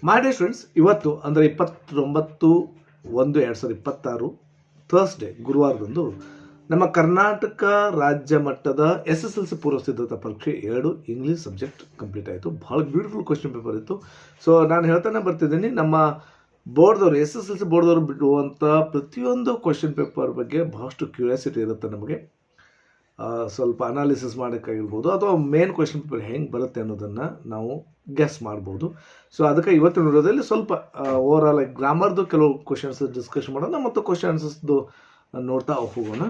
My dear students, ಇವತ್ತು ಅಂದರೆ 29/1/2026 Thursday ಗುರುವಾರದಂದು ನಮ್ಮ ಕರ್ನಾಟಕ ರಾಜ್ಯ ಮಟ್ಟದ SSLC ಪೂರ್ವ ಸಿದ್ಧತಾ ಪರೀಕ್ಷೆ 2 ಇಂಗ್ಲೀಷ್ ಸಬ್ಜೆಕ್ಟ್ ಕಂಪ್ಲೀಟ್ ಆಯಿತು. ಭಾಳ ಬ್ಯೂಟಿಫುಲ್ ಕ್ವಶನ್ ಪೇಪರ್ ಇತ್ತು. ಸೊ ನಾನು ಹೇಳ್ತಾನೆ ಬರ್ತಿದ್ದೀನಿ, ನಮ್ಮ ಬೋರ್ಡ್ದವರು SSLC ಬೋರ್ಡ್ದವರು ಬಿಡುವಂಥ ಪ್ರತಿಯೊಂದು ಕ್ವಶನ್ ಪೇಪರ್ ಬಗ್ಗೆ ಬಹಳಷ್ಟು ಕ್ಯೂರಿಯಾಸಿಟಿ ಇರುತ್ತೆ ನಮಗೆ. ಸ್ವಲ್ಪ ಅನಾಲಿಸಿಸ್ ಮಾಡೋಕ್ಕಾಗಿರ್ಬೋದು ಅಥವಾ ಮೇನ್ ಕ್ವೆಶನ್ ಪೇಪರ್ ಹೆಂಗೆ ಬರುತ್ತೆ ಅನ್ನೋದನ್ನು ನಾವು ಗೆಸ್ ಮಾಡ್ಬೋದು. ಸೊ ಅದಕ್ಕೆ ಇವತ್ತಿನ ವಿಡಿಯೋದಲ್ಲಿ ಸ್ವಲ್ಪ ಓವರಾಲ್ ಆಗಿ ಗ್ರಾಮರ್ದು ಕೆಲವು ಕ್ವಶನ್ಸ್ ಡಿಸ್ಕಷನ್ ಮಾಡೋಣ ಮತ್ತು ಕ್ವಶನ್ ಆನ್ಸರ್ಸ್ದು ನೋಡ್ತಾ ಹೋಗೋಣ.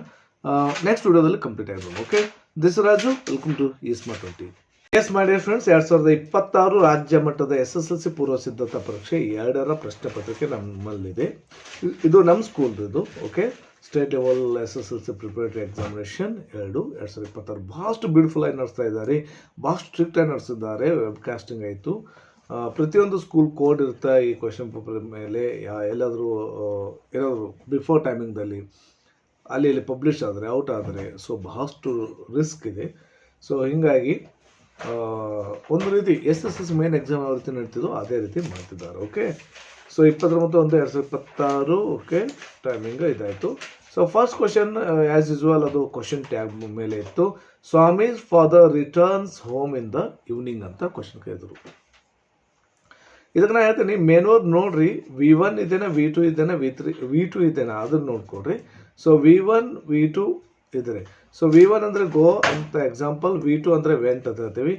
ನೆಕ್ಸ್ಟ್ ವಿಡಿಯೋದಲ್ಲಿ ಕಂಪ್ಲೀಟ್ ಆಗಿರೋದು. Okay, this Raju, welcome to ಈಸ್ಮಾ 20. ಎಸ್ ಮೈ ಡಿಯರ್ ಫ್ರೆಂಡ್ಸ್, 2026 ರಾಜ್ಯ ಮಟ್ಟದ SSLC ಪೂರ್ವ ಸಿದ್ಧತಾ ಪರೀಕ್ಷೆ 2ರ ಪ್ರಶ್ನೆ ಪತ್ರಿಕೆ ನಮ್ಮಲ್ಲಿದೆ. ಇದು ನಮ್ಮ ಸ್ಕೂಲ್ದು. Okay, state level SSLC preparatory examination 2026 ಭಾಳಷ್ಟು ಬ್ಯೂಟಿಫುಲ್ ಆಗಿ ನಡೆಸ್ತಾ ಇದ್ದಾರೆ, ಭಾಳಷ್ಟು ಸ್ಟ್ರಿಕ್ಟ್ ಆಗಿ ನಡೆಸಿದ್ದಾರೆ. ವೆಬ್ಕಾಸ್ಟಿಂಗ್ ಆಯಿತು. ಪ್ರತಿಯೊಂದು ಸ್ಕೂಲ್ ಕೋಡ್ ಇರುತ್ತೆ ಈ ಕ್ವಶನ್ ಪೇಪರ್ ಮೇಲೆ. ಏನಾದರೂ ಬಿಫೋರ್ ಟೈಮಿಂಗ್ದಲ್ಲಿ ಅಲ್ಲಿ ಪಬ್ಲಿಷ್ ಆದರೆ ಔಟ್ ಆದರೆ ಸೊ ಬಹಳಷ್ಟು ರಿಸ್ಕ್ ಇದೆ. ಸೊ ಹೀಗಾಗಿ ಒಂದು ರೀತಿ SSLC ಮೇನ್ ಎಕ್ಸಾಮ್ ಯಾವ ರೀತಿ ನಡೀತಿದ್ದೋ ಅದೇ ರೀತಿ ಮಾಡ್ತಿದ್ದಾರೆ. ಓಕೆ, ಸೊ 29/1/2026 ಓಕೆ ಟೈಮಿಂಗ್ ಇದಾಯಿತು. So first question as usual ಅದು ಕ್ವಶನ್ ಟ್ಯಾಗ್ ಮೇಲೆ ಇತ್ತು. Swami's father returns home in the evening ಅಂತ ಕ್ವಶನ್ ಕೇಳಿದ್ರು. ಇದಕ್ಕೆ ನಾನು ಹೇಳ್ತೀನಿ, ಮೇನೋರ್ ನೋಡ್ರಿ, V1 ಇದೇನಾ, V2 ಇದೇನಾ, V2 ಇದೇನಾ ಅದನ್ನು ನೋಡ್ಕೊಡ್ರಿ. ಸೊ V1 V2 ಇದ್ರೆ, ಸೊ V1 ಅಂದರೆ ಗೋ ಅಂತ ಎಕ್ಸಾಂಪಲ್, V2 ಅಂದರೆ ವೆಂಟ್ ಅಂತ ಹೇಳ್ತೀವಿ.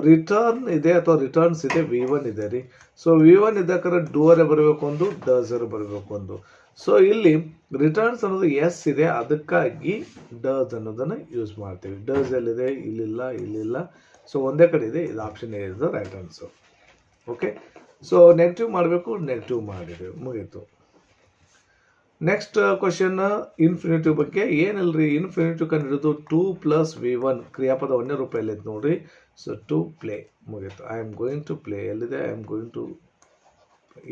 ರಿಟರ್ನ್ ಇದೆ ಅಥವಾ ರಿಟರ್ನ್ಸ್ ಇದೆ, V1 ಇದೆ ರೀ. ಸೊ V1 ಇದ್ದಕ್ಕಾರ ಡೂವರೇ ಬರಬೇಕು ಒಂದು, ಡಸರ್ ಬರಬೇಕು ಒಂದು. ಸೊ ಇಲ್ಲಿ ರಿಟರ್ನ್ಸ್ ಅನ್ನೋದು ಎಸ್ ಇದೆ, ಅದಕ್ಕಾಗಿ ಡಸ್ ಅನ್ನೋದನ್ನು ಯೂಸ್ ಮಾಡ್ತೀವಿ. ಡಸ್ ಎಲ್ಲಿದೆ, ಇಲ್ಲಿಲ್ಲ. ಸೊ ಒಂದೇ ಕಡೆ ಇದೆ, ಇದು option A is the right answer. Okay, so negative ಮಾಡಬೇಕು, ನೆಗೆಟಿವ್ ಮಾಡಿದೆ, ಮುಗೀತು. ನೆಕ್ಸ್ಟ್ ಕ್ವಶನ್ ಇನ್ಫಿನಿಟಿವ್ ಬಗ್ಗೆ. ಏನಿಲ್ಲರಿ, ಇನ್ಫಿನಿಟಿವ್ ಕಂಡಿರೋದು 2 + V1 ಕ್ರಿಯಾಪದ ಒಂದೇ ರೂಪಾಯಲ್ಲಿ ಐತೆ ನೋಡ್ರಿ. ಸೊ ಟು ಪ್ಲೇ, ಮುಗೀತು. I am going to play ಎಲ್ಲಿದೆ, ಐ ಆಮ್ ಗೋಯಿಂಗ್ ಟು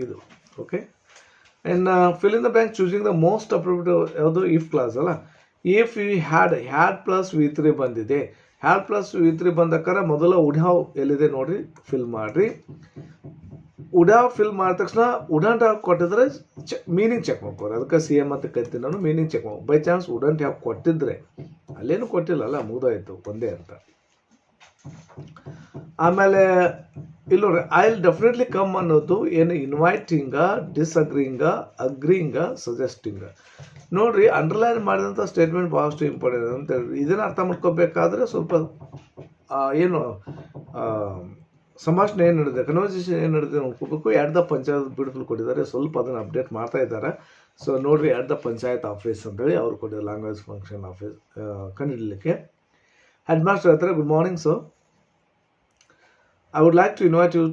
ಇದು. Okay, and fill in the blank choosing the most appropriate ಯಾವುದು, ಇಫ್ ಕ್ಲಾಸ್ ಅಲ್ಲ. ಇಫ್ ಯು ಹ್ಯಾಡ್ + V3 ಬಂದಿದೆ, ಹ್ಯಾಡ್ + V3 ಬಂದಕ್ಕಾರ ಮೊದಲ ಉಡಾವ್ ಎಲ್ಲಿದೆ ನೋಡ್ರಿ, ಫಿಲ್ ಮಾಡಿರಿ. ಉಡಾವ್ ಫಿಲ್ ಮಾಡಿದ ತಕ್ಷಣ ಉಡಂಟ್ ಹ್ಯಾವ್ ಕೊಟ್ಟಿದ್ರೆ ಮೀನಿಂಗ್ ಚೆಕ್ ಮಾಡ್ಕೋರಿ. ಅದಕ್ಕೆ CM ಅಂತ ಕರಿತೀನಿ ನಾನು, ಮೀನಿಂಗ್ ಚೆಕ್ ಮಾಡಿ. ಬೈ ಚಾನ್ಸ್ ಉಡಂಟ್ ಹ್ಯಾವ್ ಕೊಟ್ಟಿದ್ರೆ, ಅಲ್ಲೇನು ಕೊಟ್ಟಿಲ್ಲಲ್ಲ, ಮುಗಿದೋಯ್ತು ಒಂದೇ ಅಂತ. ಆಮೇಲೆ ಇಲ್ಲಿ ನೋಡ್ರಿ, ಐ ವಿಲ್ ಡೆಫಿನೆಟ್ಲಿ ಕಮ್ ಅನ್ನೋದು ಏನು, ಇನ್ವೈಟಿಂಗ, ಡಿಸ್ಅಗ್ರಿಂಗ, ಅಗ್ರಿಂಗ, ಸಜೆಸ್ಟಿಂಗ. ನೋಡ್ರಿ, ಅಂಡರ್ಲೈನ್ ಮಾಡಿದಂಥ ಸ್ಟೇಟ್ಮೆಂಟ್ ಭಾಳಷ್ಟು ಇಂಪಾರ್ಟೆಂಟ್ ಅಂತ ಹೇಳಿ ಇದನ್ನು ಅರ್ಥ ಮಾಡ್ಕೋಬೇಕಾದ್ರೆ ಸ್ವಲ್ಪ ಏನು ಸಂಭಾಷಣೆ ಏನು ನಡೆದಿದೆ, ಕನ್ವರ್ಸೇಷನ್ ಏನು ನಡೆದಿದೆ ನೋಡ್ಕೋಬೇಕು. ಎಟ್ ದ ಪಂಚಾಯತ್ ಬ್ಯೂಟಿಫುಲ್ ಕೊಟ್ಟಿದ್ದಾರೆ, ಸ್ವಲ್ಪ ಅದನ್ನು ಅಪ್ಡೇಟ್ ಮಾಡ್ತಾ ಇದ್ದಾರೆ. ಸೊ ನೋಡಿರಿ, ಎಟ್ ದ ಪಂಚಾಯತ್ ಆಫೀಸ್ ಅಂತೇಳಿ ಅವ್ರು ಕೊಟ್ಟಿದ್ದಾರೆ, ಲ್ಯಾಂಗ್ವೇಜ್ ಫಂಕ್ಷನ್ ಆಫೀಸ್ ಕಂಡುಹಿಡಲಿಕ್ಕೆ. ಹೆಡ್ ಮಾಸ್ಟರ್ ಹೇಳ್ತಾರೆ, good morning sir, I would like to invite you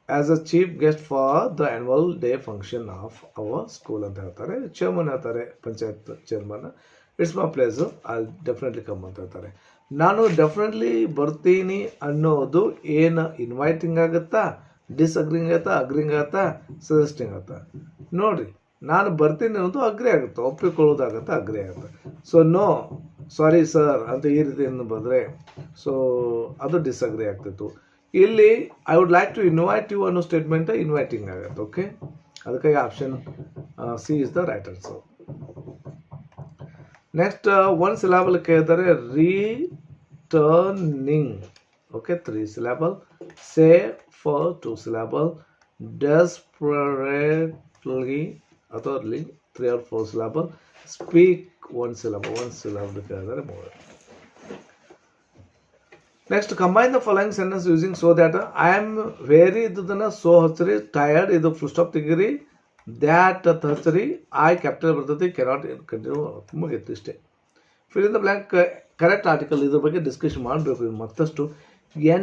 as a chief guest for the annual day function of our school ಅಂತ ಹೇಳ್ತಾರೆ. ಚೇರ್ಮನ್ ಹೇಳ್ತಾರೆ, panchayat chairman, it's my place, I definitely come ಅಂತ ಹೇಳ್ತಾರೆ. ನಾನು definitely ಬರ್ತೀನಿ ಅನ್ನೋದು ಏನು ಇನ್ವೈಟಿಂಗ್ ಆಗುತ್ತಾ, ಡಿಸ್ಅಗ್ರಿಂಗ್ ಆಗುತ್ತಾ, ಅಗ್ರಿಂಗ್ ಆಗುತ್ತಾ, ಸಜೆಸ್ಟಿಂಗ್ ಆಗುತ್ತಾ? ನೋಡಿರಿ, ನಾನು ಬರ್ತೀನಿ ಅನ್ನೋದು ಅಗ್ರಿ ಆಗುತ್ತೆ, ಒಪ್ಪಿಕೊಳ್ಳೋದಾಗುತ್ತೆ, ಅಗ್ರಿ ಆಗುತ್ತೆ. ಸೊ ನೋ, ಸಾರಿ ಸರ್ ಅಂತ ಈ ರೀತಿ ಬಂದರೆ ಸೊ ಅದು ಡಿಸ್ಅಗ್ರಿ ಆಗ್ತಿತ್ತು. ಇಲ್ಲಿ I would like to invite you ಅನ್ನೋ ಸ್ಟೇಟ್ಮೆಂಟ್ ಇನ್ವೈಟಿಂಗ್ ಆಗುತ್ತೆ. ಓಕೆ, ಅದಕ್ಕಾಗಿ option C is the right answer. Next ಒಂದು ಸಿಲಾಬಲ್ ಕೇಳಿದರೆ returning. Okay, 3 syllable. Say for 2 syllable. Desperately ಅಥವಾ 3 or 4 syllable. Speak 1 syllable. 1 syllable ಕೇಳಿದರೆ 3. Next combine the following sentence using so that. I am very ಇದನ್ನು so ಹಚ್ಚರಿ, tired ಇದು full stop ತೆಗೀರಿ, that ಹಚ್ಚರಿ, I capital ಬರ್ತೈತಿ, cannot continue, ಮುಗಿತು ಇಷ್ಟೇ. Fill in the blank correct article. ಇದ್ರ ಬಗ್ಗೆ discussion ಮಾಡಬೇಕು ಇದು ಮತ್ತಷ್ಟು.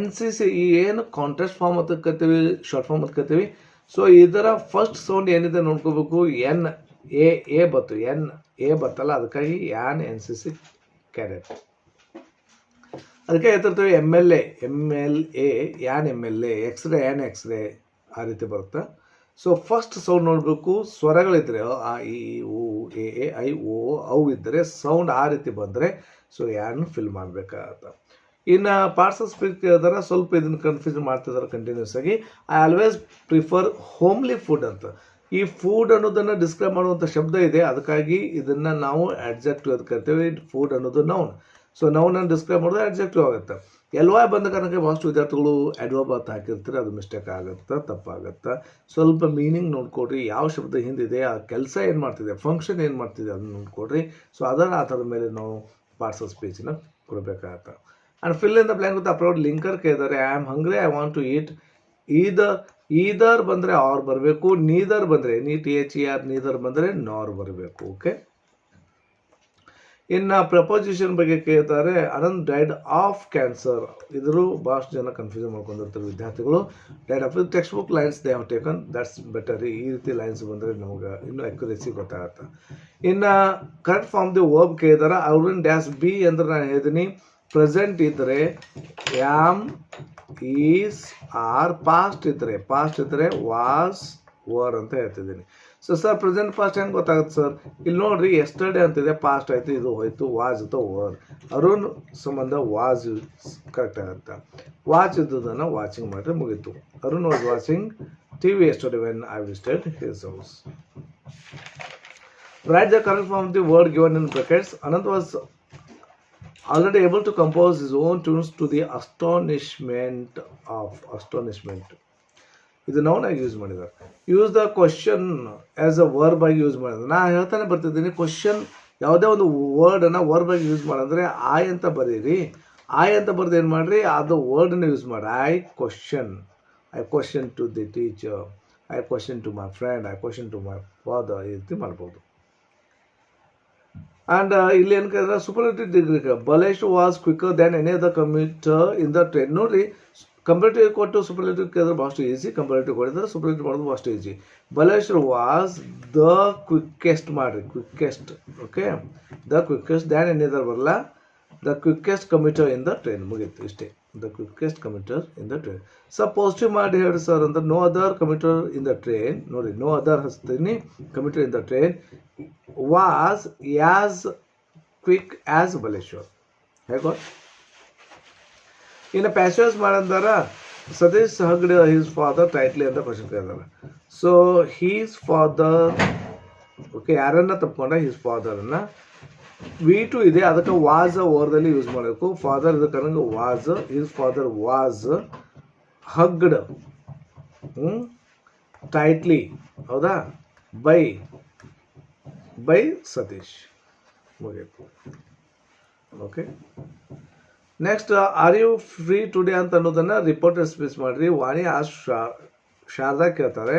NCC ಈ ಏನು ಕಾಂಟ್ರಾಸ್ಟ್ ಫಾರ್ಮ್ ಅಂತ ಕರಿತೀವಿ, ಶಾರ್ಟ್ ಫಾರ್ಮ್ ಅಂತ ಕರಿತೀವಿ. ಸೊ ಇದರ ಫಸ್ಟ್ ಸೌಂಡ್ ಏನಿದೆ ನೋಡ್ಕೋಬೇಕು. NA ಬತ್ತು, NA ಬತ್ತಲ್ಲ, ಅದಕ್ಕಾಗಿ NCC ಕ್ಯಾಡೆಟ್. ಅದಕ್ಕೆ ಹೇಳ್ತಿರ್ತೀವಿ MLA, MLA, ಎಕ್ಸ್ರೇ ಎಕ್ಸ್ರೇ ಆ ರೀತಿ ಬರುತ್ತೆ. ಸೊ ಫಸ್ಟ್ ಸೌಂಡ್ ನೋಡಬೇಕು, ಸ್ವರಗಳಿದ್ರೆ ಆ ಇ ಉ ಎ ಐ ಓ ಅವು ಇದ್ದರೆ ಸೌಂಡ್ ಆ ರೀತಿ ಬಂದರೆ ಸೊ ಯಾರನ್ನು ಫಿಲ್ ಮಾಡಬೇಕಾಗತ್ತೆ. ಇನ್ನು ಪಾರ್ಟ್ಸ್ ಆಫ್ ಸ್ಪೀಚ್ ಕೇಳಿದಾರೆ ಸ್ವಲ್ಪ ಇದನ್ನು ಕನ್ಫ್ಯೂಸ್ ಮಾಡ್ತಿದ್ದಾರೆ ಕಂಟಿನ್ಯೂಸ್ ಆಗಿ. I always prefer homely food ಅಂತ. ಈ ಫುಡ್ ಅನ್ನೋದನ್ನು ಡಿಸ್ಕ್ರೈಬ್ ಮಾಡುವಂಥ ಶಬ್ದ ಇದೆ, ಅದಕ್ಕಾಗಿ ಇದನ್ನು ನಾವು ಅಡ್ಜೆಕ್ಟಿವ್ ಅಂತ ಕರಿತೇವೆ. ಫುಡ್ ಅನ್ನೋದು ನೌನ್. ಸೊ ನೌನನ್ನು ಡಿಸ್ಕ್ರೈಬ್ ಮಾಡೋದು ಅಡ್ಜೆಕ್ಟಿವ್ ಆಗುತ್ತೆ. ಎಲ್ವಾಯ್ ಬಂದ ಕಾರಣಕ್ಕೆ ಭಾಳಷ್ಟು ವಿದ್ಯಾರ್ಥಿಗಳು ಅಡ್ವರ್ಬ್ ಅಂತ ಹಾಕಿರ್ತಾರೆ, ಅದು ಮಿಸ್ಟೇಕ್ ಆಗುತ್ತೆ, ತಪ್ಪಾಗುತ್ತೆ. ಸ್ವಲ್ಪ ಮೀನಿಂಗ್ ನೋಡ್ಕೊಡ್ರಿ, ಯಾವ ಶಬ್ದ ಹಿಂದಿದೆ, ಆ ಕೆಲಸ ಏನು ಮಾಡ್ತಿದೆ, ಫಂಕ್ಷನ್ ಏನು ಮಾಡ್ತಿದೆ ಅದನ್ನು ನೋಡ್ಕೊಡ್ರಿ. ಸೊ ಅದರ ಆಧಾರದ ಮೇಲೆ ನಾವು ಪಾರ್ಟ್ಸ್ ಆಫ್ ಸ್ಪೀಚನ್ನ ಕೊಡಬೇಕಾಗತ್ತೆ. And fill in the blank with appropriate linker ಕೇಳಿದ್ದಾರೆ. I am hungry, I want to eat. Either ಬಂದರೆ ಆರ್ ಬರಬೇಕು, ನೀದರ್ ಬಂದರೆ NETHER ನೀದರ್ ಬಂದರೆ ನಾರ್ ಬರಬೇಕು. ಓಕೆ. ಇನ್ನು ಪ್ರಪೋಸಿಷನ್ ಬಗ್ಗೆ ಕೇಳ್ತಾರೆ. Anant died of cancer. ಇದ್ರು ಭಾಳಷ್ಟು ಜನ ಕನ್ಫ್ಯೂಷನ್ ಮಾಡ್ಕೊಂಡಿರ್ತಾರೆ ವಿದ್ಯಾರ್ಥಿಗಳು. Died of text book lines they have taken, that's better. ಈ ರೀತಿ ಲೈನ್ಸ್ ಬಂದರೆ ನಮಗೆ ಇನ್ನೂ ಅಕ್ಯುರೇಸಿ ಗೊತ್ತಾಗುತ್ತೆ. ಇನ್ನು correct form the verb ಕೇಳಿದಾರೆ. ಅವ್ರನ್ dash B ಅಂದ್ರೆ ನಾನು ಹೇಳಿದ್ದೀನಿ ಪ್ರೆಸೆಂಟ್ ಇದ್ದರೆ ಆಮ್, ಈಸ್, ಆರ್. ಪಾಸ್ಟ್ ಇದ್ದರೆ ವಾಸ್, ವರ್ ಅಂತ ಹೇಳ್ತಿದ್ದೀನಿ. ಸೊ ಸರ್ ಪ್ರೆಸೆಂಟ್ ಪಾಸ್ಟ್ ಹೆಂಗೆ ಗೊತ್ತಾಗುತ್ತೆ ಸರ್? ಇಲ್ಲಿ ನೋಡ್ರಿ, ಎಸ್ಟರ್ಡೇ ಅಂತಿದೆ, ಪಾಸ್ಟ್ ಆಯಿತು, ಇದು ಹೋಯ್ತು, ವಾಜ್ ಅಥವಾ ವರ್. ಅರುಣ್ ಸಂಬಂಧ ವಾಜ್ ಕರೆಕ್ಟ್ ಆಗುತ್ತೆ. ವಾಚ್ ಇದ್ದದನ್ನು ವಾಚಿಂಗ್ ಮಾಡಿದ್ರೆ ಮುಗೀತು. Arun was watching TV yesterday when I visited his house. Write the correct form of the word given in brackets. Anant was already able to compose his own tunes to the astonishment. ಇದು noun ಆಗಿ use ಮಾಡಿದ್ದಾರೆ. Use the question as a verb ಆಗಿ use ಮಾಡಿದ್ರೆ. ನಾ ಹೇಳ್ತಾನೆ ಬರ್ತಿದ್ದೀನಿ, question ಯಾವುದೇ ಒಂದು ವರ್ಡನ್ನು verb ಆಗಿ ಯೂಸ್ ಮಾಡಿದ್ರೆ ಆಯ್ ಅಂತ ಬರೀರಿ. ಆಯ್ ಅಂತ ಬರೆದು ಏನು ಮಾಡಿರಿ, ಅದು ವರ್ಡನ್ನು ಯೂಸ್ ಮಾಡಿ. I question to the teacher, I question to my friend, I question to my father, ಈ ರೀತಿ ಮಾಡ್ಬೋದು. ಆ್ಯಂಡ್ ಇಲ್ಲಿ ಏನು ಕೇಳಿದ್ರೆ superlative degree. Balesh was quicker than any other commuter in the train. ನೋಡಿರಿ, ಕಂಪೇರಿಟಿವ್ ಕೊಟ್ಟು ಸೂಪರ್ಲೇಟಿವ್ ಕೇಳಿದ್ರೆ ಭಾಳಷ್ಟು ಈಸಿ, ಕಂಪೇರಿಟಿವ್ ಕೊಟ್ಟಿದ್ರೆ ಸೂಪರ್ಲೇಟಿವ್ ಮಾಡೋದು ಭಾಳಷ್ಟು easy. Balesh was the quickest ಮಾಡಿರಿ, quickest. Okay, the quickest than any other ಬರಲ್ಲ, the quickest commuter in the train, ಮುಗೀತು ಇಷ್ಟೇ. The quickest commuter in the train. Sir positive ಮಾಡಿ ಹೇಳಿ ಸರ್ ಅಂದ್ರೆ no other commuter in the train. ನೋಡಿ, no other ಹಚ್ತೀನಿ, commuter in the train was as quick as Baleshwar. ಹೇಗೋ. ಇನ್ನು passives ಮಾಡಂದಾರ Satish hugged his father tightly ಅಂತ ಕ್ವಶನ್ ಕೇಳಿದಾರೆ. ಸೊ ಹೀಸ್ ಫಾದರ್, ಓಕೆ, ಯಾರನ್ನ ತಪ್ಕೊಂಡ ಹೀಸ್ ಫಾದರನ್ನು. V2 ಇದೆ, ಅದಕ್ಕೆ ವಾಸ್ ಓವರ್ದಲ್ಲಿ ಯೂಸ್ ಮಾಡಬೇಕು. ಫಾದರ್ ಇದಕ್ಕೆ was, his father was ಹಗ್ಡ್ tightly, ಹೌದಾ, ಬೈ ಸತೀಶ್, ಮುಗಿಯಿತು. Okay. Next, are you free today ಅಂತ ಅನ್ನೋದನ್ನು ರಿಪೋರ್ಟರ್ ಸ್ಪೀಚ್ ಮಾಡಿರಿ. ವಾಣಿ ಶಾರದಾ ಕೇಳ್ತಾರೆ.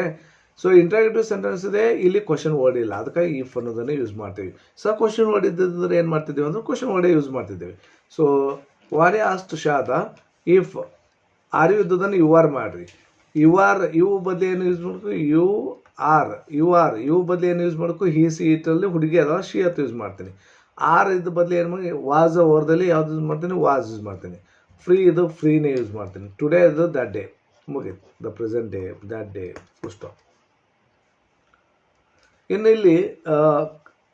ಸೊ ಇಂಟ್ರಾಗೇಟಿವ್ ಸೆಂಟೆನ್ಸ್ ಇದೆ, ಇಲ್ಲಿ ಕ್ವಶನ್ ವರ್ಡ್ ಇಲ್ಲ, ಅದಕ್ಕಾಗಿ ಇಫ್ ಅನ್ನೋದನ್ನು ಯೂಸ್ ಮಾಡ್ತೀವಿ. ಸರ್ ಕ್ವಶನ್ ವರ್ಡ್ ಇದ್ದಿದ್ರೆ ಏನು ಮಾಡ್ತಿದ್ದೀವಿ ಅಂದ್ರೆ ಕ್ವಶನ್ ವರ್ಡೇ ಯೂಸ್ ಮಾಡ್ತಿದ್ದೇವೆ. So Vani asked Sharada if are you ಇದ್ದದನ್ನು ಯು ಆರ್ ಮಾಡಿರಿ. ಯು ಬದಲಿ ಏನು ಯೂಸ್ ಮಾಡಬೇಕು, ಯು ಬದಲಿ ಏನು ಯೂಸ್ ಮಾಡಬೇಕು, ಹಿ ಸಿ ಇಟ್ಟಲ್ಲಿ ಹುಡುಗಿ ಅದ ಶಿ ಅಂತ ಯೂಸ್ ಮಾಡ್ತೀನಿ. ಆರ್ ಇದು ಬದಲಿ ಏನು ಮಾಡಿ, ವಾಸ್ ಓವರ್ದಲ್ಲಿ ಯಾವ್ದು ಯೂಸ್ ಮಾಡ್ತೀನಿ, ವಾಸ್ ಯೂಸ್ ಮಾಡ್ತೀನಿ. ಫ್ರೀ ಇದು ಫ್ರೀನೇ ಯೂಸ್ ಮಾಡ್ತೀನಿ. ಟುಡೇ ಇದು ದಟ್ ಡೇ, ಮುಗೀತು. The present day, that day, full stop. ಇನ್ನು ಇಲ್ಲಿ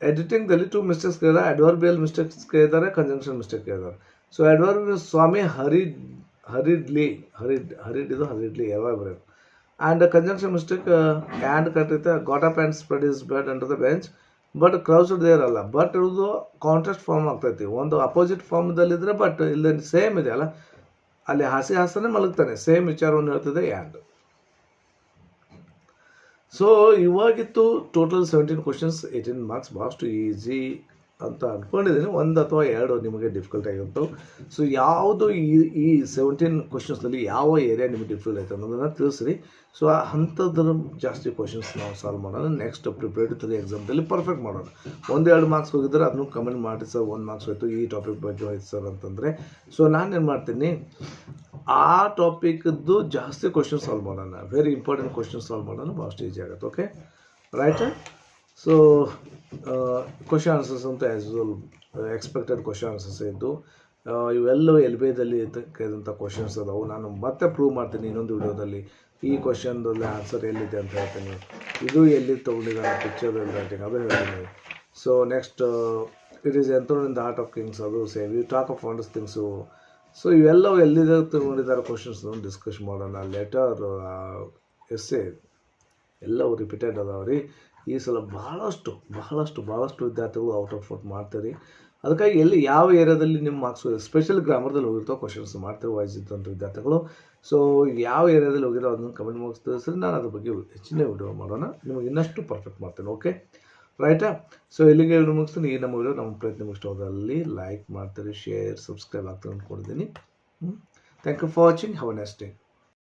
ಎಡಿಟಿಂಗ್ದಲ್ಲಿ 2 ಮಿಸ್ಟೇಕ್ಸ್ ಕೇಳಿದ್ದಾರೆ. ಅಡ್ವರ್ಬಿಯಲ್ ಮಿಸ್ಟೇಕ್ಸ್ ಕೇಳಿದ್ದಾರೆ, ಕಂಜಂಕ್ಷನ್ ಮಿಸ್ಟೇಕ್ ಕೇಳಿದ್ದಾರೆ. ಸೊ ಅಡ್ವರ್ಬಿಯಲ್ ಸ್ವಾಮಿ ಹರಿಡ್ಲಿ ಇದು ಹರಿಡ್ಲಿ ಯಾವಾಗ ಬರೋದು. ಆ್ಯಂಡ್ ಕಂಜಂಕ್ಷನ್ ಮಿಸ್ಟೇಕ್ ಆ್ಯಂಡ್ ಕಟ್ಟಿರುತ್ತೆ. Got up and spread his bed under the bench but crossed there ಅಲ್ಲ. ಬಟ್ ಇದು ಕಾಂಟ್ರಾಸ್ಟ್ ಫಾರ್ಮ್ ಆಗ್ತೈತಿ. ಒಂದು ಅಪೋಸಿಟ್ ಫಾರ್ಮ್ದಲ್ಲಿದ್ದರೆ ಬಟ್ ಇಲ್ಲಿ ಸೇಮ್ ಇದೆ ಅಲ್ಲ, ಅಲ್ಲಿ ಹಾಸನೆ ಮಲಗ್ತಾನೆ, ಸೇಮ್ ವಿಚಾರವನ್ನು ಹೇಳ್ತಿದೆ ಆ್ಯಂಡ್. ಸೊ ಇವಾಗಿತ್ತು ಟೋಟಲ್ 17 ಕ್ವಶನ್ಸ್, 18 ಮಾರ್ಕ್ಸ್. ಭಾಳಷ್ಟು ಈಸಿ ಅಂತ ಅಂದ್ಕೊಂಡಿದ್ದೀನಿ. 1 ಅಥವಾ 2 ನಿಮಗೆ ಡಿಫಿಕಲ್ಟ್ ಆಗಿತ್ತು. ಸೊ ಯಾವುದು ಈ 17 ಕ್ವಶನ್ಸ್ನಲ್ಲಿ ಯಾವ ಏರಿಯಾ ನಿಮಗೆ ಡಿಫಿಕಲ್ಟ್ ಆಯಿತು ಅನ್ನೋದನ್ನು ತಿಳಿಸ್ರಿ. ಸೊ ಅಂಥದ್ರ ಜಾಸ್ತಿ ಕ್ವಶನ್ಸ್ ನಾವು ಸಾಲ್ವ್ ಮಾಡೋಣ. ನೆಕ್ಸ್ಟ್ ಪ್ರಿಪರೇಟರಿ ಎಕ್ಸಾಮ್ದಲ್ಲಿ ಪರ್ಫೆಕ್ಟ್ ಮಾಡೋಣ. 1-2 ಮಾರ್ಕ್ಸ್ ಹೋಗಿದ್ರೆ ಅದನ್ನು ಕಮೆಂಟ್ ಮಾಡಿ ಸರ್ 1 ಮಾರ್ಕ್ಸ್ ಹೋಯ್ತು, ಈ ಟಾಪಿಕ್ ಬಗ್ಗೆ ಹೋಯ್ತು ಸರ್ ಅಂತಂದರೆ. ಸೊ ನಾನೇನು ಮಾಡ್ತೀನಿ, ಆ ಟಾಪಿಕ್ದು ಜಾಸ್ತಿ ಕ್ವಶನ್ ಸಾಲ್ವ್ ಮಾಡೋಣ, ವೆರಿ ಇಂಪಾರ್ಟೆಂಟ್ ಕ್ವಶನ್ ಸಾಲ್ವ್ ಮಾಡೋಣ, ಭಾಳಷ್ಟು ಈಸಿ ಆಗುತ್ತೆ. Okay, right. So question answers ಅಂತ as usual expected question answers ಇದ್ದು ಇವೆಲ್ಲವೂ LBAದಲ್ಲಿ ಕೇಳಿದಂಥ ಕ್ವಶನ್ಸ್ ಅದಾವೆ. ನಾನು ಮತ್ತೆ ಪ್ರೂವ್ ಮಾಡ್ತೀನಿ ಇನ್ನೊಂದು ವಿಡಿಯೋದಲ್ಲಿ. ಈ ಕ್ವಶನ್ದಲ್ಲಿ ಆನ್ಸರ್ ಎಲ್ಲಿದೆ ಅಂತ ಹೇಳ್ತೀನಿ, ಇದು ಎಲ್ಲಿ ತೊಗೊಂಡಿದ್ದಾನೆ ಪಿಕ್ಚರ್ ರೈಟಿಂಗ್ ಅದು ಹೇಳ್ತೀನಿ. So next it is enthroned in the heart of kings, ಅದು save you talk of wonders things. So ಇವೆಲ್ಲವೂ ಎಲ್ಲಿದೆ ತಗೊಂಡಿದ್ದಾರೆ ಕ್ವಶನ್ಸ್ ಡಿಸ್ಕಸ್ ಮಾಡೋಣ. ಲೆಟರ್, ಎಸ್ಸೆ ಎಲ್ಲವೂ ರಿಪೀಟೆಡ್ ಅದಾವೆ ರೀ. ಈ ಸಲ ಭಾಳಷ್ಟು ವಿದ್ಯಾರ್ಥಿಗಳು ಔಟ್ ಆಫ್ ಔಟ್ ಮಾಡ್ತಾರೆ. ಅದಕ್ಕಾಗಿ ಎಲ್ಲಿ ಯಾವ ಏರಿಯಾದಲ್ಲಿ ನಿಮ್ಮ ಮಾರ್ಕ್ಸ್ ಸ್ಪೆಷಲ್ ಗ್ರಾಮರ್ದಲ್ಲಿ ಹೋಗಿರ್ತಾವೆ ಕ್ವಶನ್ಸ್ ಮಾಡ್ತೇವೆ ವಾಯ್ಸ್ ಇದ್ದಂಥ ವಿದ್ಯಾರ್ಥಿಗಳು. ಸೊ ಯಾವ ಏರಿಯಾದಲ್ಲಿ ಹೋಗಿರೋ ಅದನ್ನು ಕಮೆಂಟ್ ಬಾಕ್ಸ್ ತಿಳಿಸಿದ್ರೆ ನಾನು ಅದ್ರ ಬಗ್ಗೆ ಹೆಚ್ಚಿನ ವಿಡಿಯೋ ಮಾಡೋಣ, ನಿಮಗೆ ಇನ್ನಷ್ಟು ಪರ್ಫೆಕ್ಟ್ ಮಾಡ್ತೇನೆ. ಓಕೆ ರೈಟಾ? ಸೊ ಇಲ್ಲಿಗೆ ವಿಡಿಯೋ ಮುಗಿಸ್ತೀನಿ. ಈ ನಮ್ಮ ವಿಡಿಯೋ ನಮ್ಮ ಪ್ರಯತ್ನ ಇಷ್ಟವಾದಲ್ಲಿ ಲೈಕ್ ಮಾಡ್ತೀರಿ, ಶೇರ್, ಸಬ್ಸ್ಕ್ರೈಬ್ ಆಗ್ತಾರೆ ಅಂದ್ಕೊಂಡಿದ್ದೀನಿ. Thank you for watching. Have a nice day.